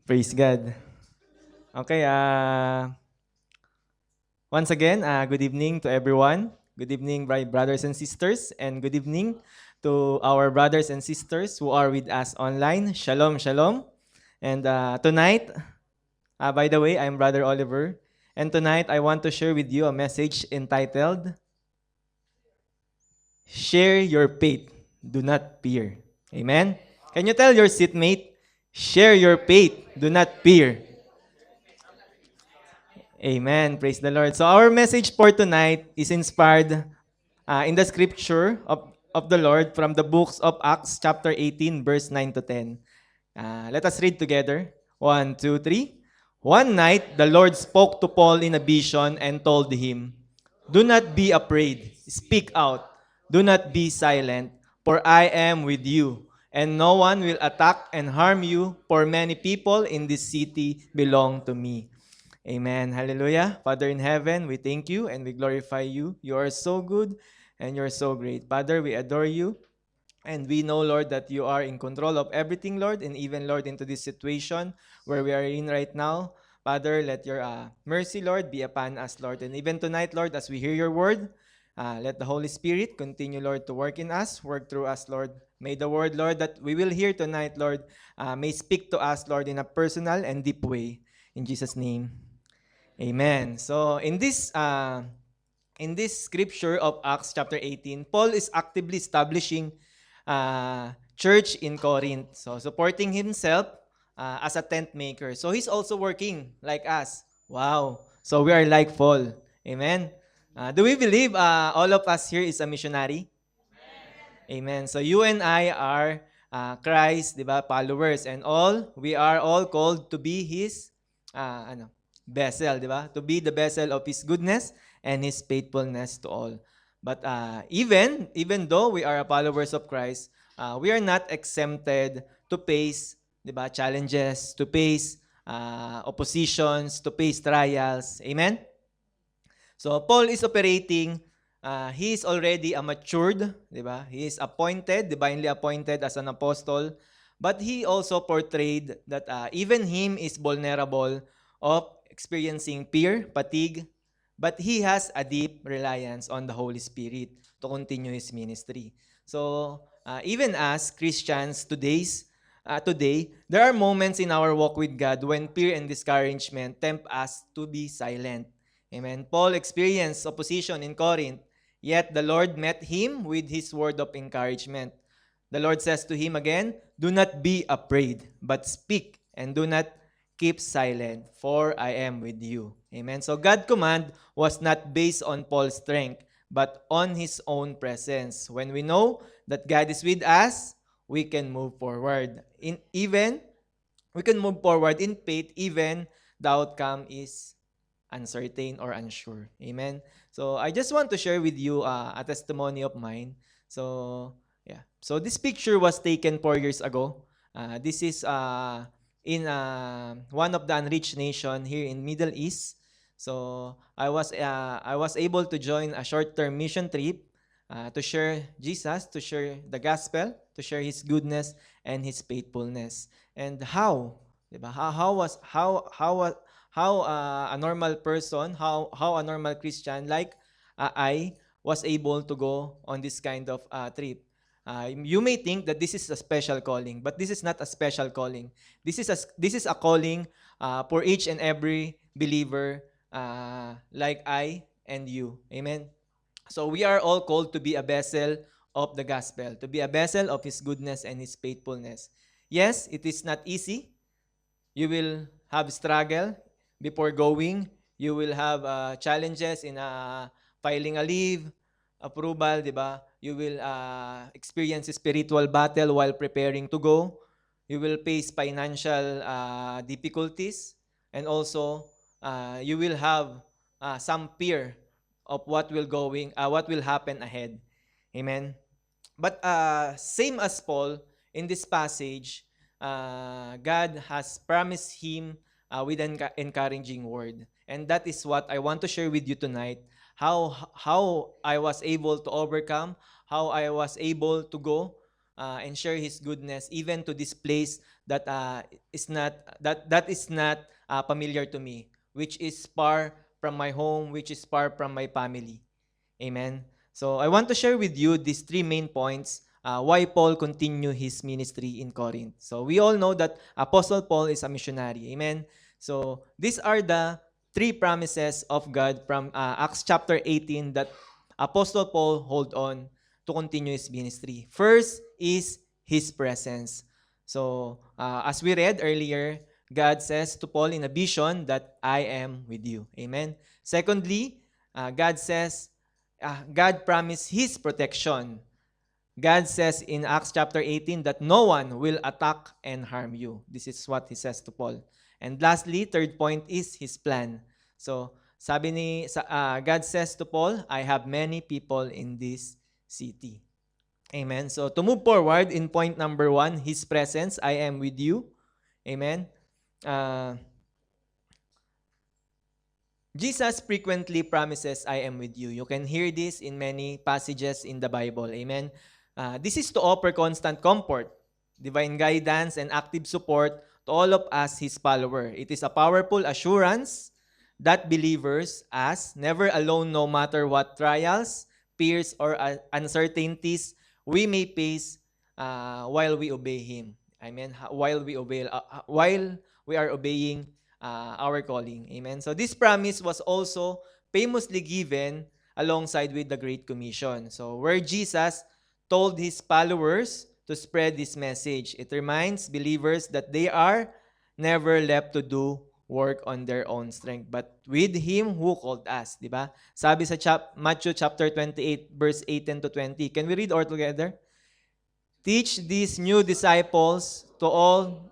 Praise God. Okay, once again, good evening to everyone. Good evening, brothers and sisters, and good evening to our brothers and sisters who are with us online. Shalom, shalom. And tonight, by the way, I'm Brother Oliver. And tonight, I want to share with you a message entitled, Share Your Faith, Do Not Fear. Amen? Can you tell your seatmate, share your faith, do not fear. Amen. Praise the Lord. So our message for tonight is inspired in the scripture of the Lord from the books of Acts chapter 18 verse 9 to 10. Let us read together. 1, 2, 3. One night, the Lord spoke to Paul in a vision and told him, "Do not be afraid. Speak out. Do not be silent, for I am with you, and no one will attack and harm you, for many people in this city belong to me." Amen. Hallelujah. Father in heaven, we thank you and we glorify you. You are so good and you're so great. Father, we adore you. And we know, Lord, that you are in control of everything, Lord, and even, Lord, into this situation where we are in right now. Father, let your mercy, Lord, be upon us, Lord. And even tonight, Lord, as we hear your word, let the Holy Spirit continue, Lord, to work in us, work through us, Lord. May the word, Lord, that we will hear tonight, Lord, may speak to us, Lord, in a personal and deep way. In Jesus' name. Amen. So in this scripture of Acts chapter 18, Paul is actively establishing church in Corinth. So supporting himself as a tent maker. So he's also working like us. Wow. So we are like Paul. Amen. Do we believe all of us here is a missionary? Amen. So you and I are Christ, di ba, followers, and we are all called to be His vessel, di ba? To be the vessel of His goodness and His faithfulness to all. But even though we are followers of Christ, we are not exempted to face, di ba, challenges, to face oppositions, to face trials. Amen? So Paul is operating, he is already a matured, di ba? He is appointed, divinely appointed as an apostle, but he also portrayed that even him is vulnerable of experiencing fear, fatigue, but he has a deep reliance on the Holy Spirit to continue his ministry. So even as Christians today, there are moments in our walk with God when fear and discouragement tempt us to be silent. Amen. Paul experienced opposition in Corinth, yet the Lord met him with his word of encouragement. The Lord says to him again, "Do not be afraid, but speak and do not keep silent, for I am with you." Amen. So God's command was not based on Paul's strength, but on his own presence. When we know that God is with us, we can move forward. We can move forward in faith even the outcome is uncertain or unsure. Amen. So I just want to share with you a testimony of mine. So yeah. So this picture was taken 4 years ago. This is in one of the unreached nation here in Middle East. So I was able to join a short-term mission trip to share Jesus, to share the gospel, to share His goodness and His faithfulness. And how, diba? How a normal person, how a normal Christian like I was able to go on this kind of trip. You may think that this is a special calling, but this is not a special calling. This is a calling for each and every believer like I and you. Amen. So we are all called to be a vessel of the gospel, to be a vessel of His goodness and His faithfulness. Yes, it is not easy. You will have struggle before going. You will have challenges in filing a leave, approval, di ba? You will experience a spiritual battle while preparing to go. You will face financial difficulties, and also you will have some fear of what will happen ahead. Amen. But same as Paul, in this passage, God has promised him with an encouraging word. And that is what I want to share with you tonight. How I was able to overcome, how I was able to go and share His goodness, even to this place that is not familiar to me, which is far from my home, which is far from my family. Amen. So I want to share with you these three main points why Paul continued his ministry in Corinth. So we all know that Apostle Paul is a missionary. Amen. So these are the three promises of God from Acts chapter 18 that Apostle Paul hold on to continue his ministry. First is his presence. So as we read earlier, God says to Paul in a vision that I am with you. Amen. Secondly, God promised His protection. God says in Acts chapter 18 that no one will attack and harm you. This is what He says to Paul. And lastly, third point is His plan. So, God says to Paul, I have many people in this city. Amen. So, to move forward in point number 1, His presence, I am with you. Amen. Uh, Jesus frequently promises, I am with you. You can hear this in many passages in the Bible. Amen. This is to offer constant comfort, divine guidance, and active support to all of us, His follower. It is a powerful assurance that believers as never alone no matter what trials, fears, or uncertainties we may face while we obey Him. Amen. While we are obeying our calling. Amen. So this promise was also famously given alongside with the Great Commission. So where Jesus told His followers to spread this message, it reminds believers that they are never left to do work on their own strength, but with Him who called us. Diba? Sabi sa Matthew chapter 28, verse 18 to 20. Can we read all together? Teach these new disciples to all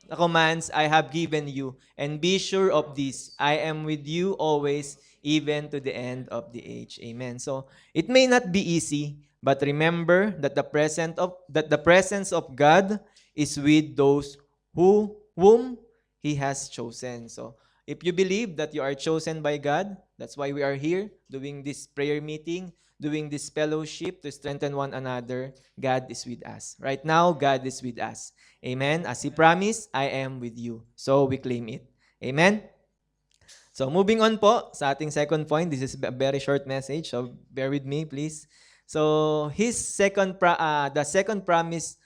the commands I have given you, and be sure of this, I am with you always, even to the end of the age. Amen. So, it may not be easy, but remember that the presence of God is with those whom He has chosen. So, if you believe that you are chosen by God, that's why we are here doing this prayer meeting, doing this fellowship to strengthen one another. God is with us. Right now, God is with us. Amen. As He promised, I am with you. So we claim it. Amen. So moving on po sa ating second point. This is a very short message, so bear with me, please. So the second promise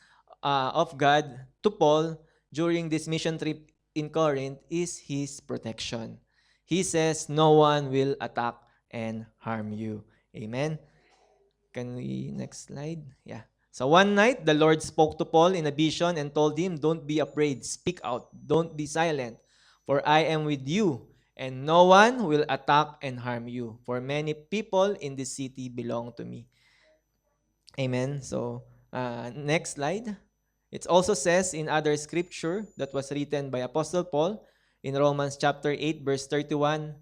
of God to Paul during this mission trip in Corinth is His protection. He says, no one will attack and harm you. Amen. Can we next slide? Yeah. So one night, the Lord spoke to Paul in a vision and told him, don't be afraid, speak out, don't be silent, for I am with you, and no one will attack and harm you, for many people in this city belong to me. Amen. So next slide. It also says in other scripture that was written by Apostle Paul in Romans chapter 8, verse 31,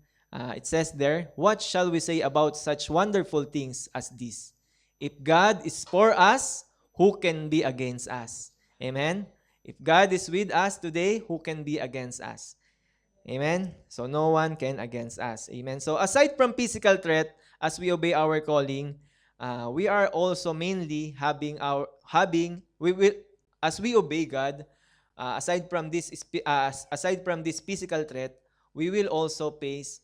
it says there, what shall we say about such wonderful things as this? If God is for us, who can be against us? Amen? If God is with us today, who can be against us? Amen? So no one can against us. Amen? So aside from physical threat, as we obey our calling, we are also mainly as we obey God, aside from this physical threat, we will also face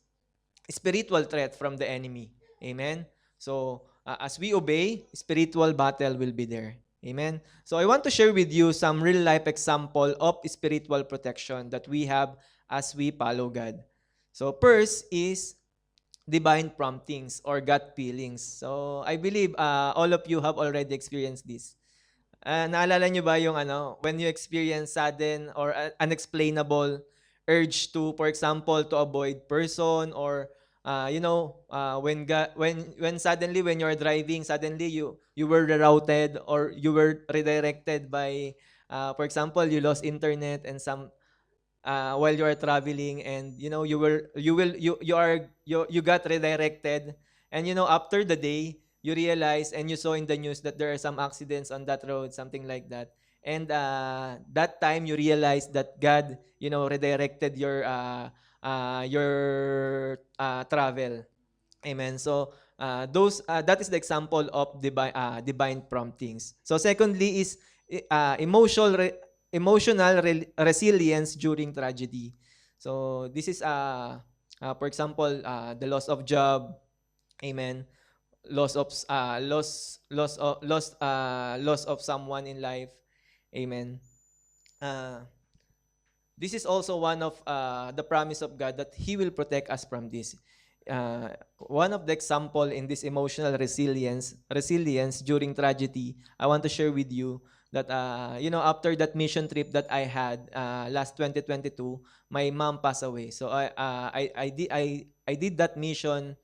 spiritual threat from the enemy. Amen. So as we obey, spiritual battle will be there. Amen. So I want to share with you some real life example of spiritual protection that we have as we follow God. So first is divine promptings or gut feelings. So I believe all of you have already experienced this. Naalala nyo ba yung when you experience sudden or unexplainable urge to, for example, to avoid person or when suddenly when you're driving, suddenly you were rerouted or you were redirected by, for example, you lost internet and some while you are traveling, and you got redirected, and after the day you realize and you saw in the news that there are some accidents on that road, something like that. And that time you realize that God, redirected your travel. Amen. So that is the example of divine promptings. So secondly is emotional resilience during tragedy. So this is for example, the loss of job, amen, loss of loss of someone in life, amen. Uh, this is also one of the promise of God that He will protect us from this. One of the example in this emotional resilience during tragedy, I want to share with you that after that mission trip that I had last 2022, my mom passed away. So I did that mission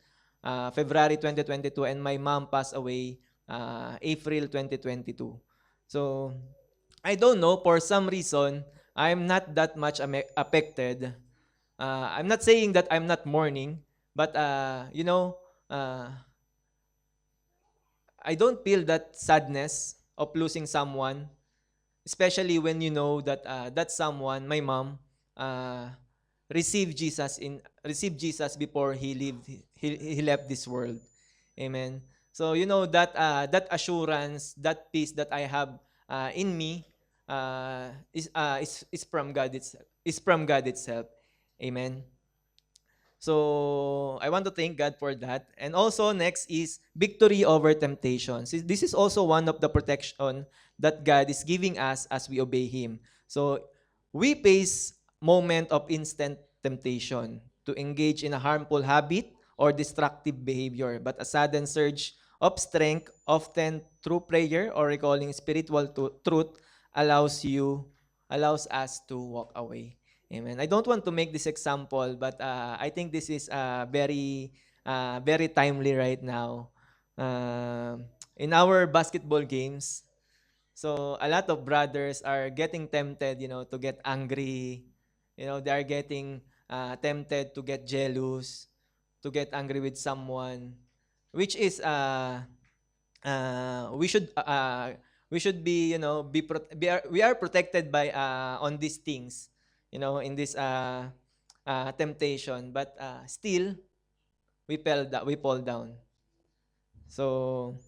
February 2022, and my mom passed away April 2022. So I don't know, for some reason, I'm not that much affected. I'm not saying that I'm not mourning, but uh, I don't feel that sadness of losing someone, especially when you know that that someone, my mom, uh, received Jesus before he left this world. Amen. So you know that that assurance, that peace that I have in me is from God itself. Is from God itself. Amen. So I want to thank God for that. And also next is victory over temptation. This is also one of the protection that God is giving us as we obey Him. So we face moment of instant temptation to engage in a harmful habit or destructive behavior, but a sudden surge of strength, often through prayer or recalling spiritual truth, allows us to walk away. Amen. I don't want to make this example, but I think this is very timely right now. In our basketball games, so a lot of brothers are getting tempted, to get angry. They are getting tempted to get jealous, to get angry with someone, which is uh, we should uh, we should be we are protected by on these things, in this temptation, but still we fall down. So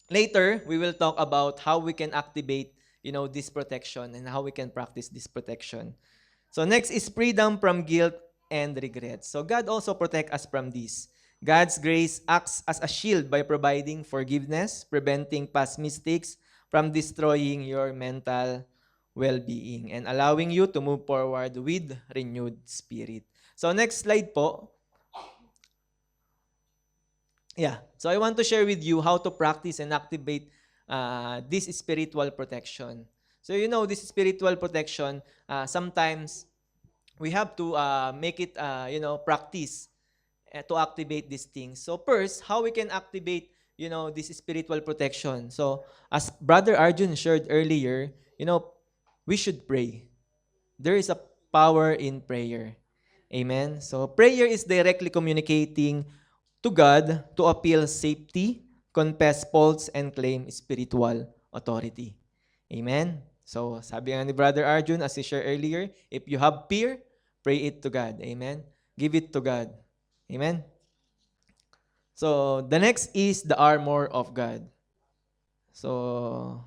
later we will talk about how we can activate this protection and how we can practice this protection. So next is freedom from guilt and regret. So God also protect us from this. God's grace acts as a shield by providing forgiveness, preventing past mistakes from destroying your mental well-being, and allowing you to move forward with renewed spirit. So next slide po. Yeah. So I want to share with you how to practice and activate this spiritual protection. So this spiritual protection, sometimes we have to make it, practice to activate these things. So first, how we can activate, this spiritual protection. So as Brother Arjun shared earlier, we should pray. There is a power in prayer. Amen. So prayer is directly communicating to God to appeal safety, confess faults, and claim spiritual authority. Amen. So sabi nga ni Brother Arjun, as he shared earlier, if you have fear, pray it to God. Amen. Give it to God. Amen. So the next is the armor of God. So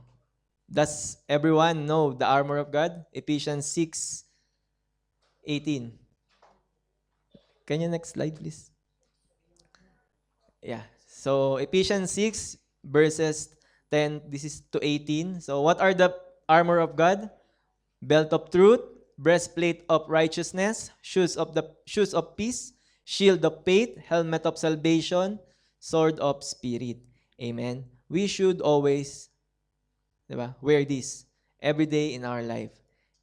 does everyone know the armor of God? Ephesians 6:18. Can you next slide, please? Yeah. So Ephesians 6 verses 10, this is to 18. So what are the armor of God? Belt of truth, breastplate of righteousness, shoes of peace, shield of faith, helmet of salvation, sword of spirit. Amen. We should always, diba, wear this every day in our life.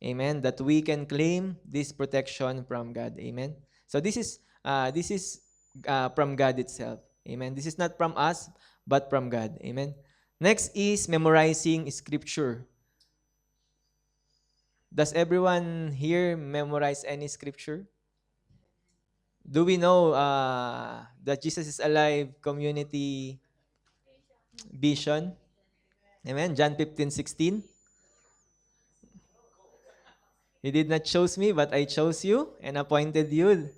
Amen. That we can claim this protection from God. Amen. So this is from God itself. Amen. This is not from us, but from God. Amen. Next is memorizing scripture. Does everyone here memorize any scripture? Do we know that Jesus is alive community vision? Amen. John 15:16. You did not choose me, but I chose you and appointed you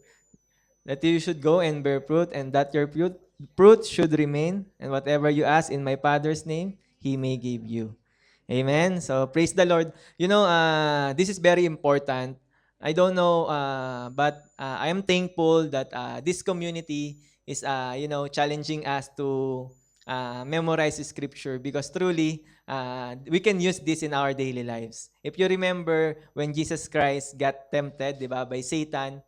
that you should go and bear fruit, and that your fruit should remain, and whatever you ask in my Father's name, He may give you. Amen. So praise the Lord. This is very important. I don't know, but I am thankful that this community is, challenging us to memorize the scripture because truly we can use this in our daily lives. If you remember when Jesus Christ got tempted, di ba, by Satan,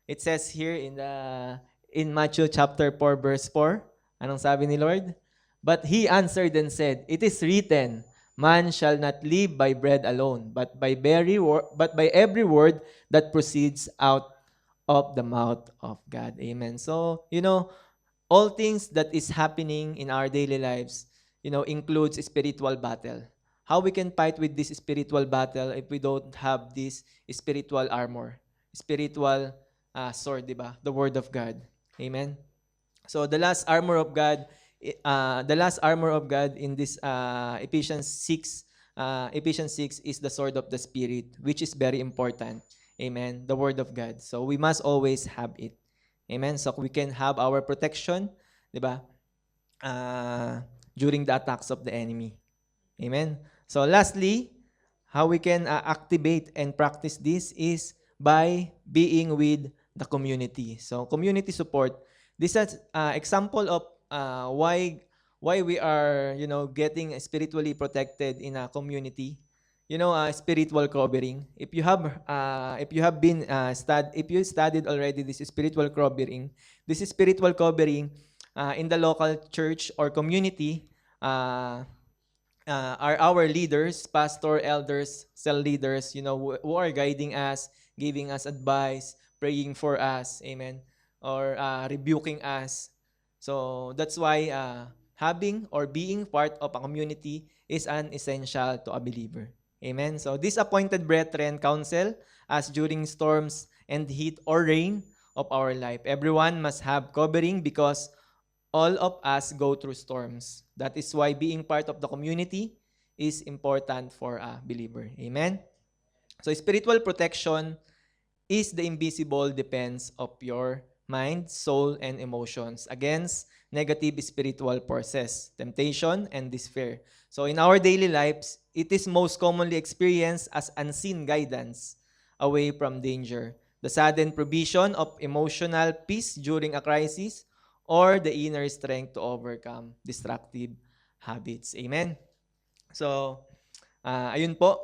it says here in Matthew chapter 4 verse 4, anong sabi ni Lord? But he answered and said, "It is written, man shall not live by bread alone, but by every word that proceeds out of the mouth of God." Amen. So, all things that is happening in our daily lives, includes spiritual battle. How we can fight with this spiritual battle if we don't have this spiritual armor, spiritual sword, di ba? The word of God. Amen. So the last armor of God in this Ephesians 6 is the sword of the Spirit, which is very important. Amen. The word of God. So we must always have it. Amen. So we can have our protection, di ba? During the attacks of the enemy. Amen. So lastly, how we can activate and practice this is by being with the community. So community support. This is example of why we are getting spiritually protected in a community. Spiritual covering. If you have been if you studied already this spiritual covering in the local church or community, uh, are our leaders, pastor, elders, cell leaders, who are guiding us, giving us advice, praying for us, amen, or rebuking us. So that's why having or being part of a community is an essential to a believer. Amen. So these appointed brethren counsel us during storms and heat or rain of our life. Everyone must have covering because all of us go through storms. That is why being part of the community is important for a believer. Amen? So spiritual protection is the invisible defense of your mind, soul, and emotions against negative spiritual forces, temptation, and despair. So in our daily lives, it is most commonly experienced as unseen guidance away from danger, the sudden provision of emotional peace during a crisis, or the inner strength to overcome destructive habits. Amen? So, ayun po.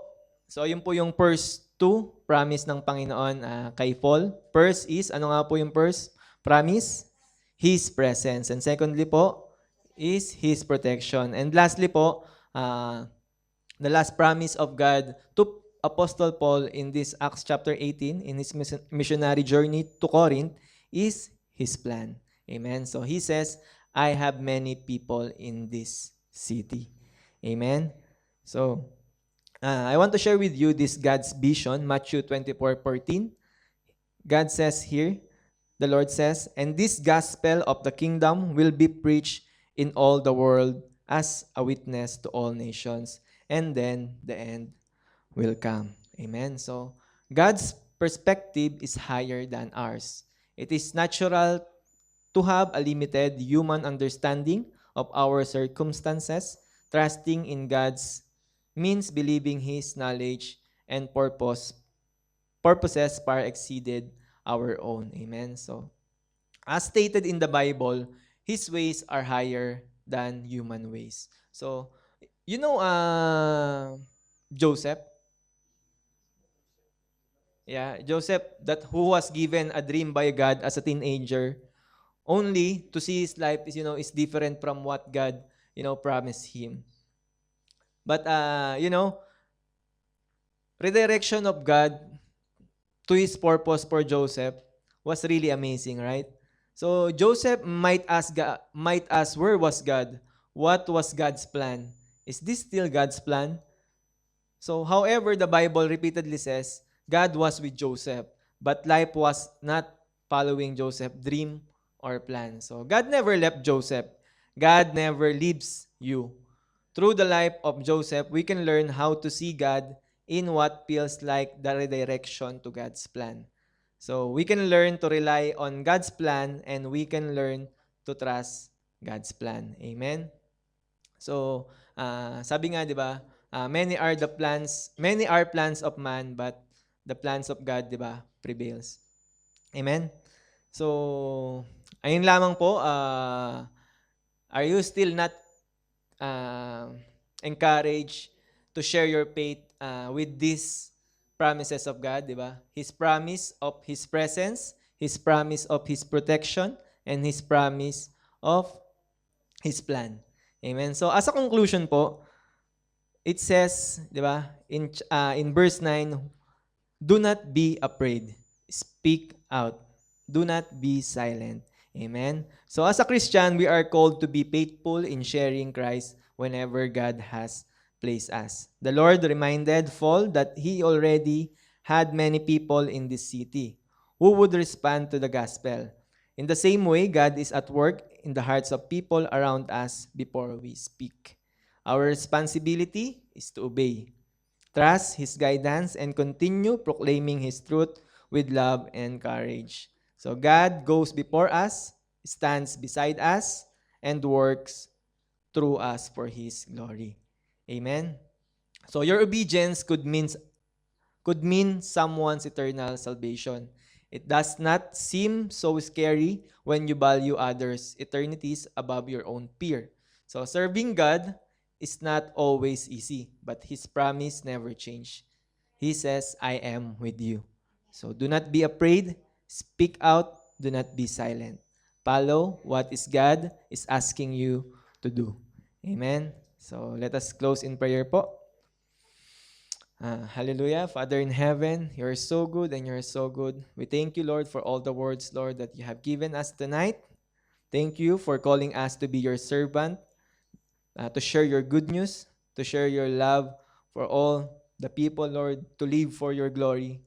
So, ayun po yung first two promise ng Panginoon kay Paul. First is, ano nga po yung first promise? His presence. And secondly po, is His protection. And lastly po, the last promise of God to Apostle Paul in this Acts chapter 18, in his missionary journey to Corinth, is His plan. Amen. So he says, I have many people in this city. Amen. So, I want to share with you this God's vision, Matthew 24:14. God says here, the Lord says, and this gospel of the kingdom will be preached in all the world as a witness to all nations, and then the end will come. Amen. So, God's perspective is higher than ours. It is natural to have a limited human understanding of our circumstances. Trusting in God's means believing His knowledge and purposes far exceeded our own. Amen. So, as stated in the Bible, His ways are higher than human ways. So, Joseph. Yeah, Joseph, that who was given a dream by God as a teenager, only to see his life is different from what God promised him. But redirection of God to His purpose for Joseph was really amazing, right? So Joseph might ask where was God? What was God's plan? Is this still God's plan? So however, the Bible repeatedly says God was with Joseph, but life was not following Joseph's dream or plan. So God never left Joseph. God never leaves you. Through the life of Joseph, we can learn how to see God in what feels like the redirection to God's plan. So we can learn to rely on God's plan and we can learn to trust God's plan. Amen? So, sabi nga, di ba, Many are plans of man, but the plans of God, di ba, prevails. Amen? So, ayun lamang po. Are you still not uh, encouraged to share your faith with these promises of God, di ba? His promise of His presence, His promise of His protection, and His promise of His plan. Amen. So as a conclusion po, it says, di ba, in verse 9, do not be afraid. Speak out. Do not be silent. Amen. So as a Christian, we are called to be faithful in sharing Christ whenever God has placed us. The Lord reminded Paul that he already had many people in this city who would respond to the gospel. In the same way, God is at work in the hearts of people around us before we speak. Our responsibility is to obey, trust His guidance, and continue proclaiming His truth with love and courage. So God goes before us, stands beside us, and works through us for His glory. Amen. So your obedience could mean someone's eternal salvation. It does not seem so scary when you value others' eternities above your own fear. So serving God is not always easy, but His promise never changes. He says, I am with you. So do not be afraid. Speak out. Do not be silent. Follow what is God is asking you to do. Amen. So let us close in prayer po. Hallelujah. Father in heaven, you're so good and you're so good. We thank you, Lord, for all the words, Lord, that you have given us tonight. Thank you for calling us to be your servant, to share your good news, to share your love for all the people, Lord, to live for your glory.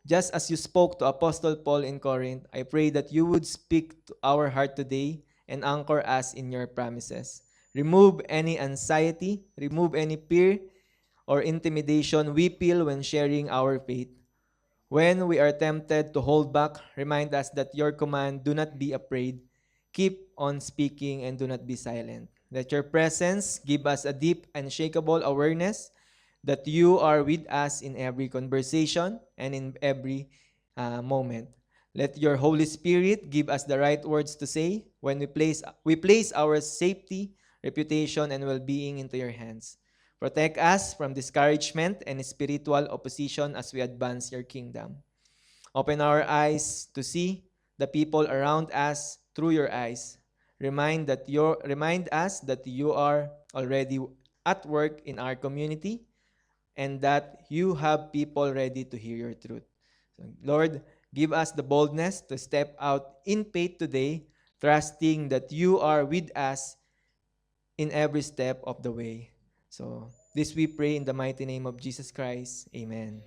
Just as you spoke to Apostle Paul in Corinth, I pray that you would speak to our heart today and anchor us in your promises. Remove any anxiety, remove any fear, or intimidation we feel when sharing our faith. When we are tempted to hold back, remind us that your command, do not be afraid, keep on speaking and do not be silent. Let your presence give us a deep, unshakable awareness that you are with us in every conversation and in every moment. Let your Holy Spirit give us the right words to say when we place our safety, reputation, and well-being into your hands. Protect us from discouragement and spiritual opposition as we advance your kingdom. Open our eyes to see the people around us through your eyes. Remind us that you are already at work in our community and that you have people ready to hear your truth. So, Lord, give us the boldness to step out in faith today, trusting that you are with us in every step of the way. So, this we pray in the mighty name of Jesus Christ. Amen.